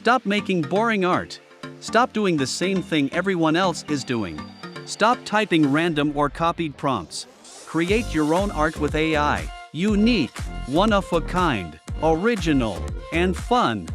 Stop making boring art. Stop doing the same thing everyone else is doing. Stop typing random or copied prompts. Create your own art with AI. Unique, one of a kind, original, and fun.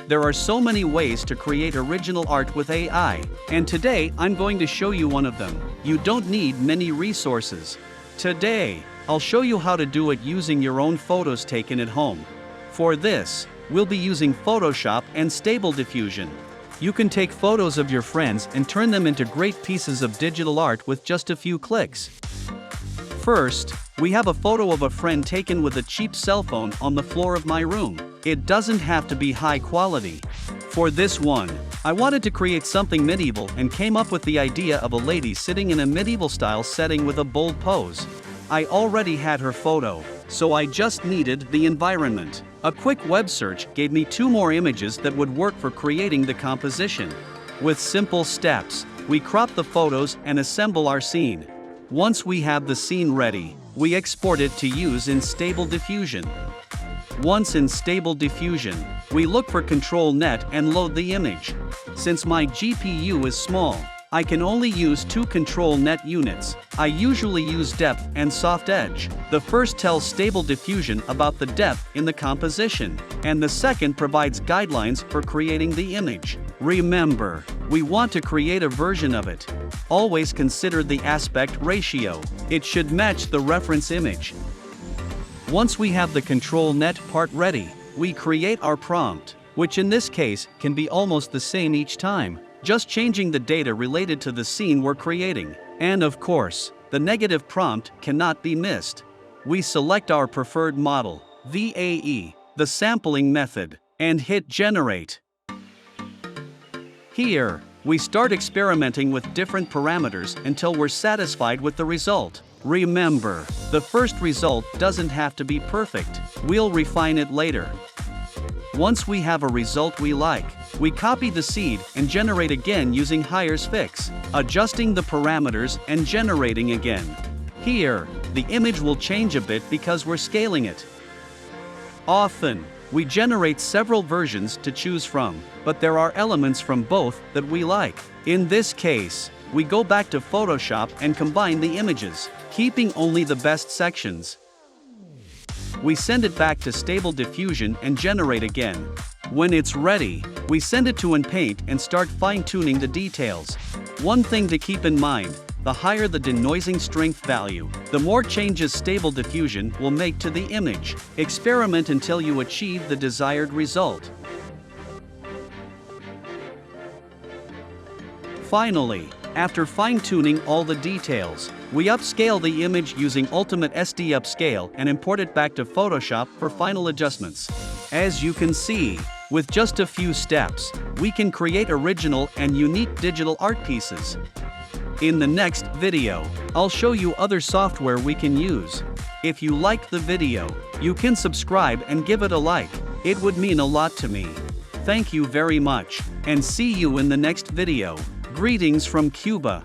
There are so many ways to create original art with AI, and today I'm going to show you one of them. You don't need many resources. Today, I'll show you how to do it using your own photos taken at home. For this, we'll be using Photoshop and Stable Diffusion. You can take photos of your friends and turn them into great pieces of digital art with just a few clicks. First, we have a photo of a friend taken with a cheap cell phone on the floor of my room. It doesn't have to be high quality. For this one, I wanted to create something medieval and came up with the idea of a lady sitting in a medieval style setting with a bold pose. I already had her photo, so I just needed the environment. A quick web search gave me 2 more images that would work for creating the composition. With simple steps, we crop the photos and assemble our scene. Once we have the scene ready, we export it to use in Stable Diffusion. Once in Stable Diffusion, we look for Control Net and load the image. Since my GPU is small, I can only use 2 Control Net units. I usually use depth and soft edge. The first tells Stable Diffusion about the depth in the composition, and the second provides guidelines for creating the image. Remember, we want to create a version of it. Always consider the aspect ratio. It should match the reference image. Once we have the Control Net part ready, we create our prompt, which in this case can be almost the same each time, just changing the data related to the scene we're creating. And of course, the negative prompt cannot be missed. We select our preferred model, VAE, the sampling method, and hit Generate. Here, we start experimenting with different parameters until we're satisfied with the result. Remember, the first result doesn't have to be perfect. We'll refine it later. Once we have a result we like, we copy the seed and generate again using Hires Fix, adjusting the parameters and generating again. Here, the image will change a bit because we're scaling it. Often, we generate several versions to choose from, but there are elements from both that we like. In this case, we go back to Photoshop and combine the images, keeping only the best sections. We send it back to Stable Diffusion and generate again. When it's ready, we send it to InPaint and start fine-tuning the details. One thing to keep in mind, the higher the denoising strength value, the more changes Stable Diffusion will make to the image. Experiment until you achieve the desired result. Finally, after fine-tuning all the details, we upscale the image using Ultimate SD Upscale and import it back to Photoshop for final adjustments. As you can see, with just a few steps, we can create original and unique digital art pieces. In the next video, I'll show you other software we can use. If you liked the video, you can subscribe and give it a like. It would mean a lot to me. Thank you very much, and see you in the next video. Greetings from Cuba.